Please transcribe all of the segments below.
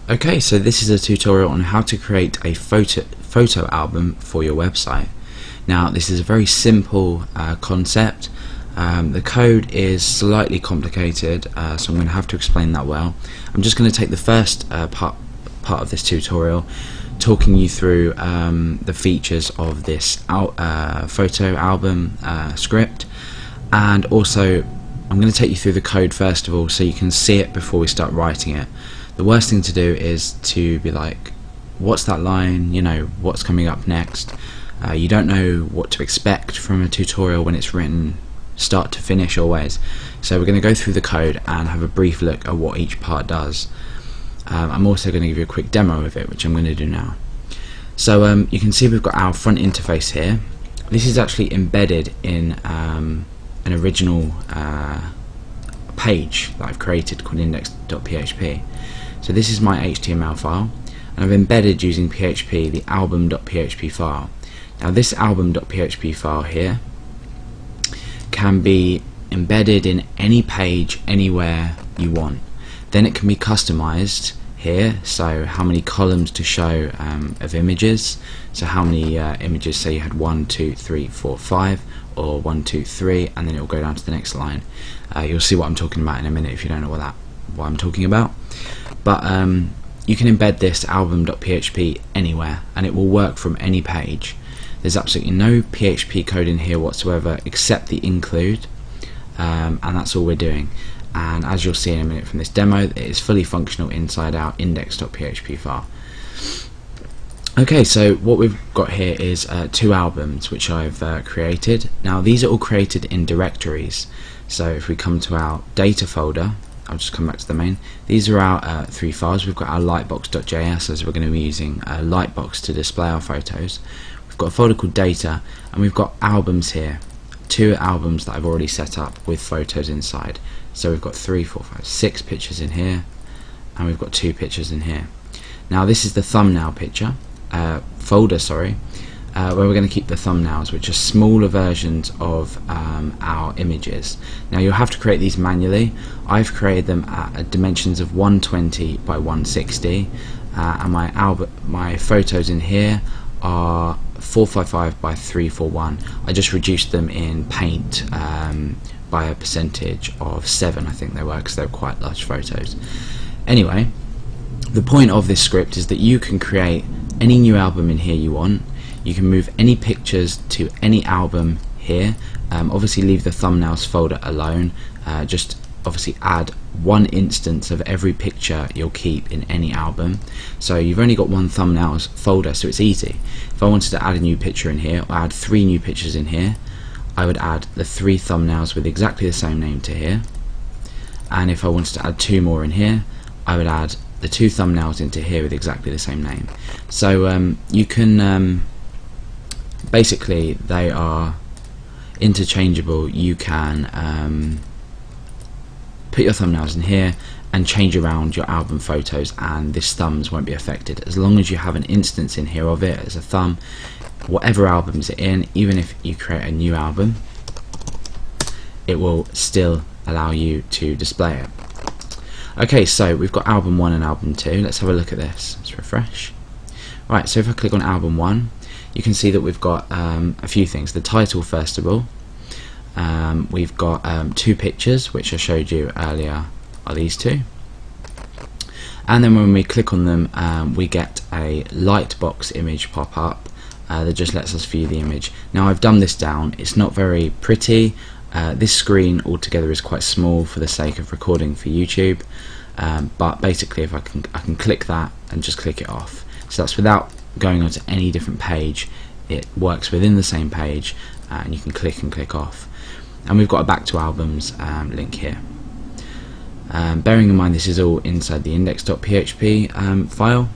Okay, so this is a tutorial on how to create a photo album for your website. Now this is a very simple concept. The code is slightly complicated, so I'm going to have to explain that well. I'm just going to take the first part of this tutorial, talking you through the features of this photo album script, and also I'm going to take you through the code first of all so you can see it before we start writing it. The worst thing to do is to be like, what's that line, you know, what's coming up next. You don't know what to expect from a tutorial when it's written start to finish always. So we're going to go through the code and have a brief look at what each part does. I'm also going to give you a quick demo of it, which I'm going to do now. So you can see we've got our front interface here. This is actually embedded in an original page that I've created called index.php. So this is my HTML file, and I've embedded using PHP the album.php file. Now this album.php file here can be embedded in any page anywhere you want. Then it can be customized here, so how many columns to show of images, so how many images, say you had 1, 2, 3, 4, 5, or 1, 2, 3, and then it will go down to the next line. You'll see what I'm talking about in a minute if you don't know what I'm talking about. But you can embed this album.php anywhere and it will work from any page. There's absolutely no PHP code in here whatsoever except the include, and that's all we're doing. And as you'll see in a minute from this demo, it is fully functional inside our index.php file. Okay, so what we've got here is two albums which I've created. Now these are all created in directories. So if we come to our data folder, I'll just come back to the main. These are our three files. We've got our lightbox.js, as we're going to be using lightbox to display our photos. We've got a folder called data, and we've got albums here. Two albums that I've already set up with photos inside. So we've got 3, 4, 5, 6 pictures in here, and we've got 2 pictures in here. Now this is the thumbnail folder, where we're going to keep the thumbnails, which are smaller versions of our images. Now you'll have to create these manually. I've created them at dimensions of 120 by 160, and my photos in here are 455 by 341. I just reduced them in Paint by a percentage of 7, I think they were, because they're quite large photos. Anyway, the point of this script is that you can create any new album in here you want. You can move any pictures to any album here. Obviously leave the thumbnails folder alone. Just obviously add one instance of every picture you'll keep in any album. So you've only got one thumbnails folder, so it's easy. If I wanted to add a new picture in here, or add 3 new pictures in here, I would add the 3 thumbnails with exactly the same name to here. And if I wanted to add 2 more in here, I would add the 2 thumbnails into here with exactly the same name. So you can basically, they are interchangeable. You can put your thumbnails in here and change around your album photos, and this thumbs won't be affected as long as you have an instance in here of it as a thumb. Whatever albums it's in, even if you create a new album, it will still allow you to display it. Okay, so we've got album 1 and album 2. Let's have a look at this. Let's refresh. Right, so if I click on album 1, you can see that we've got a few things. The title, first of all. We've got 2 pictures, which I showed you earlier, are these 2. And then when we click on them, we get a lightbox image pop up that just lets us view the image. Now I've dumbed this down. It's not very pretty. This screen altogether is quite small for the sake of recording for YouTube, but basically if I can click that and just click it off. So that's without going onto any different page. It works within the same page, and you can click and click off. And we've got a back to albums link here. Bearing in mind this is all inside the index.php file.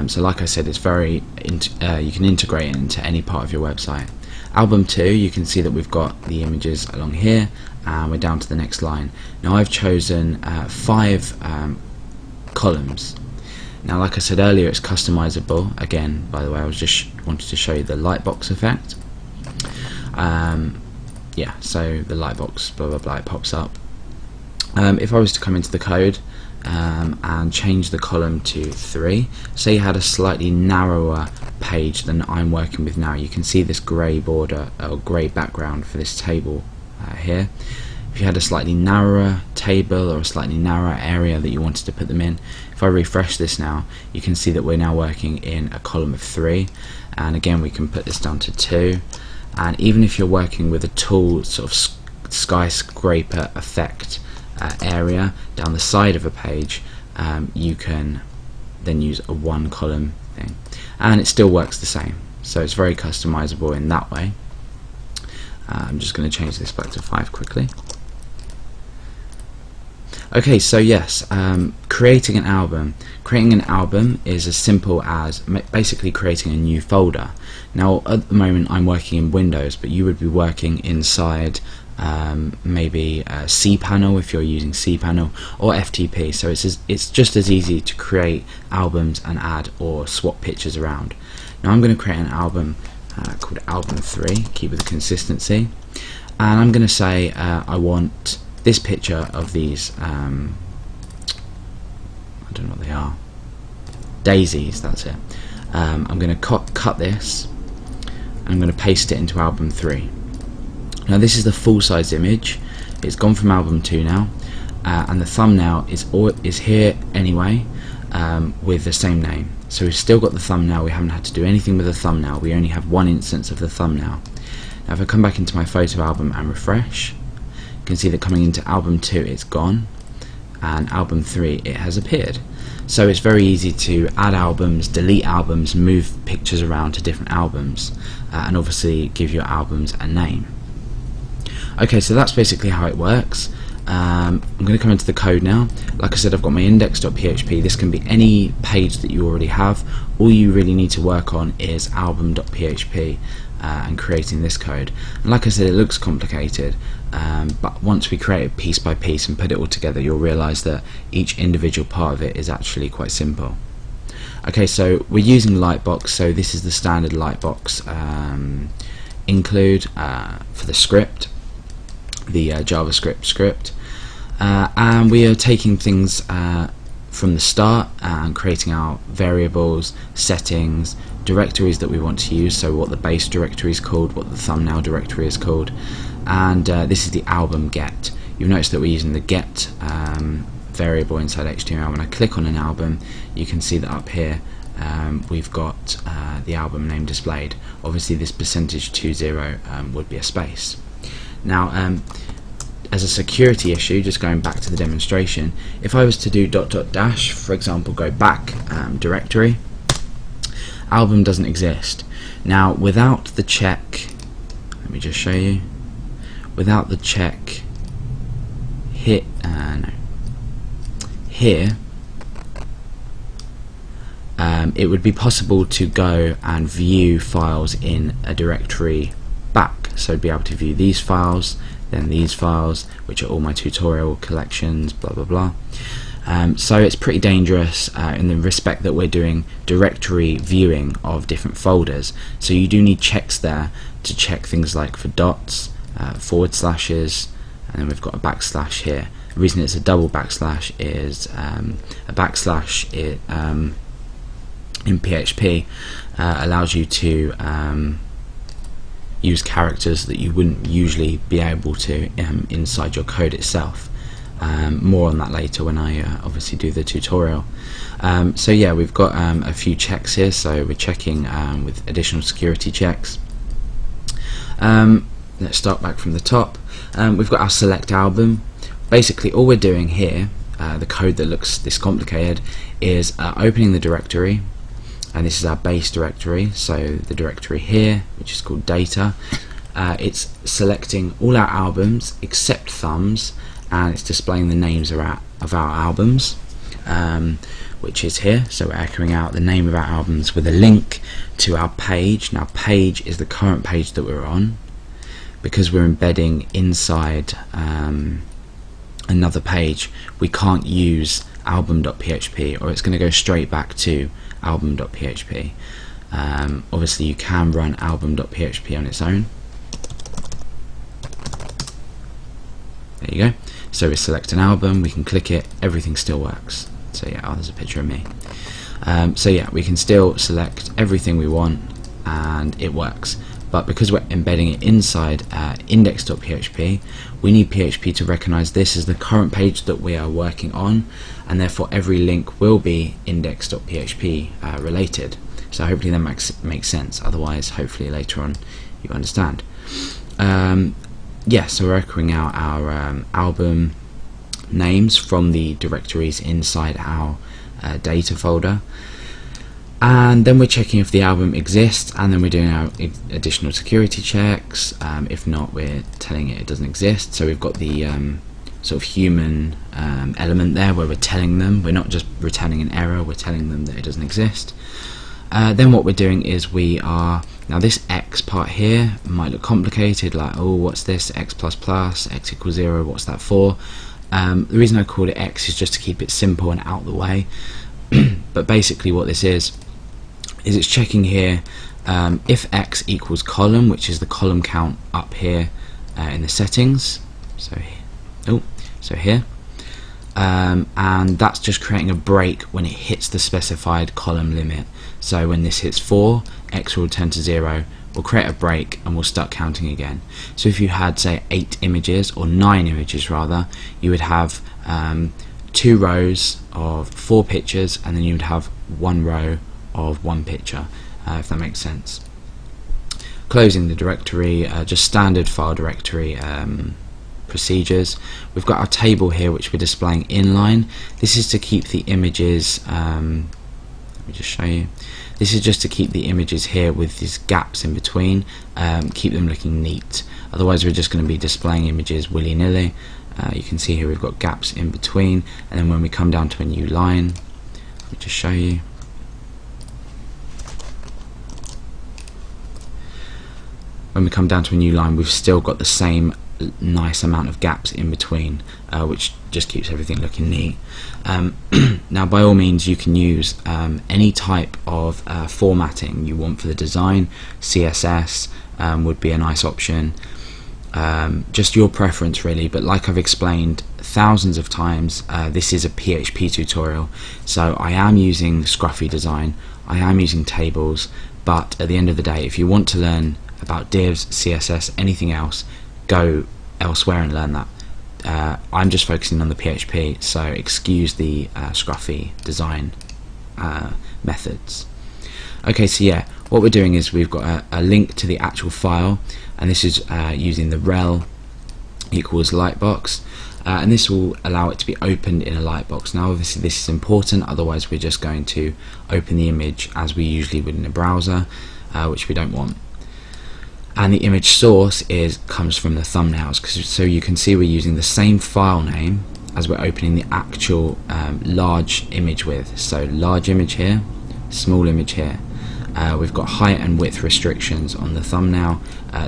So like I said, it's very you can integrate it into any part of your website. Album 2, you can see that we've got the images along here, and we're down to the next line. Now I've chosen 5 columns. Now like I said earlier, it's customizable. Again, by the way, I was just wanted to show you the lightbox effect. Yeah, so the lightbox blah blah blah, it pops up. If I was to come into the code and change the column to 3. Say you had a slightly narrower page than I'm working with now. You can see this grey border or grey background for this table here. If you had a slightly narrower table or a slightly narrower area that you wanted to put them in, if I refresh this now, you can see that we're now working in a column of 3, and again we can put this down to 2. And even if you're working with a tool sort of skyscraper effect area down the side of a page, you can then use a 1 column thing, and it still works the same. So it's very customizable in that way. I'm just going to change this back to 5 quickly. Okay, so yes, creating an album. Creating an album is as simple as basically creating a new folder. Now at the moment I'm working in Windows, but you would be working inside maybe cPanel if you're using cPanel, or FTP. So it's just as easy to create albums and add or swap pictures around. Now I'm going to create an album called Album 3, keep with the consistency, and I'm going to say I want this picture of these, I don't know what they are, daisies, that's it. I'm going to cut this, and I'm going to paste it into Album 3. Now this is the full-size image. It's gone from Album 2 now, and the thumbnail is here anyway, with the same name. So we've still got the thumbnail. We haven't had to do anything with the thumbnail. We only have one instance of the thumbnail. Now if I come back into my photo album and refresh, you can see that coming into Album 2 it's gone, and Album 3 it has appeared. So it's very easy to add albums, delete albums, move pictures around to different albums, and obviously give your albums a name. Okay, so that's basically how it works. I'm going to come into the code now. Like I said, I've got my index.php. This can be any page that you already have. All you really need to work on is album.php and creating this code. And like I said, it looks complicated, but once we create it piece by piece and put it all together, you'll realize that each individual part of it is actually quite simple. Okay, so we're using LightBox, so this is the standard LightBox include for the script, the JavaScript script, and we are taking things from the start and creating our variables, settings, directories that we want to use, so what the base directory is called, what the thumbnail directory is called, and this is the album get. You'll notice that we're using the get variable inside HTML. When I click on an album, you can see that up here we've got the album name displayed. Obviously this %20 would be a space. Now as a security issue, just going back to the demonstration, if I was to do ... for example, go back directory, album doesn't exist. Now without the check, let me just show you, without the check here, it would be possible to go and view files in a directory back. So be able to view these files, then these files, which are all my tutorial collections, blah blah blah. So it's pretty dangerous in the respect that we're doing directory viewing of different folders. So you do need checks there to check things like for dots, forward slashes, and then we've got a backslash here. The reason it's a double backslash is a backslash in PHP allows you to use characters that you wouldn't usually be able to inside your code itself. More on that later when I obviously do the tutorial. So yeah, we've got a few checks here, so we're checking with additional security checks. Let's start back from the top. We've got our select album. Basically all we're doing here, the code that looks this complicated, is opening the directory, and this is our base directory, so the directory here, which is called data. It's selecting all our albums except thumbs, and it's displaying the names of our albums, which is here. So we're echoing out the name of our albums with a link to our page. Now page is the current page that we're on, because we're embedding inside another page. We can't use album.php, or it's going to go straight back to album.php. Obviously you can run album.php on its own. There you go. So we select an album, we can click it, everything still works. So yeah, oh, there's a picture of me. So yeah, we can still select everything we want and it works. But because we're embedding it inside index.php, we need PHP to recognize this as the current page that we are working on, and therefore every link will be index.php related. So hopefully that makes sense. Otherwise, hopefully later on you understand. Yeah, so we're echoing out our album names from the directories inside our data folder. And then we're checking if the album exists, and then we're doing our additional security checks. If not, we're telling it doesn't exist. So we've got the sort of human element there where we're telling them, we're not just returning an error, we're telling them that it doesn't exist. Then what we're doing is now this x part here might look complicated, like, oh, what's this, x++, x equals 0, what's that for? The reason I called it x is just to keep it simple and out of the way. But basically what this is it's checking here if x equals column, which is the column count up here in the settings, so here, and that's just creating a break when it hits the specified column limit. So when this hits 4, x will return to 0, we'll create a break and we'll start counting again. So if you had, say, 8 images, or 9 images rather, you would have 2 rows of 4 pictures, and then you would have 1 row of 1 picture, if that makes sense. Closing the directory, just standard file directory procedures. We've got our table here which we're displaying inline. This is to keep the images, let me just show you. This is just to keep the images here with these gaps in between, keep them looking neat. Otherwise we're just going to be displaying images willy-nilly. You can see here we've got gaps in between, and then when we come down to a new line, let me just show you. When we come down to a new line, we've still got the same nice amount of gaps in between, which just keeps everything looking neat. Now by all means you can use any type of formatting you want for the design. CSS would be a nice option, just your preference really, but like I've explained thousands of times, this is a PHP tutorial, so I am using scruffy design, I am using tables, but at the end of the day, if you want to learn about divs, CSS, anything else, go elsewhere and learn that. I'm just focusing on the PHP, so excuse the scruffy design methods. Okay, so yeah, what we're doing is we've got a link to the actual file, and this is using the rel equals LightBox, and this will allow it to be opened in a LightBox. Now obviously this is important, otherwise we're just going to open the image as we usually would in a browser, which we don't want. And the image source comes from the thumbnails, so you can see we're using the same file name as we're opening the actual large image with. So large image here, small image here. We've got height and width restrictions on the thumbnail.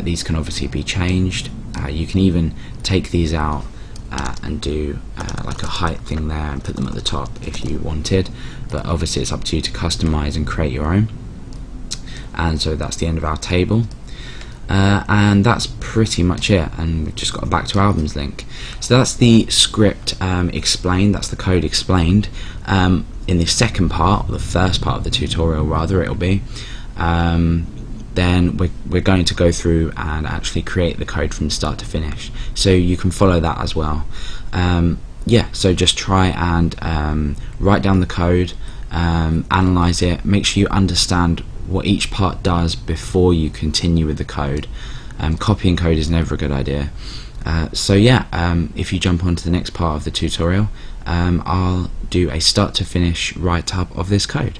These can obviously be changed. You can even take these out and do like a height thing there and put them at the top if you wanted, but obviously it's up to you to customize and create your own. And so that's the end of our table. And that's pretty much it, and we've just got back to albums link. So that's the script explained, that's the code explained. In the second part, or the first part of the tutorial rather, it'll be, then we're going to go through and actually create the code from start to finish, so you can follow that as well. Yeah, so just try and write down the code, analyze it, make sure you understand what each part does before you continue with the code. Copying code is never a good idea. So yeah, if you jump on to the next part of the tutorial, I'll do a start to finish write up of this code.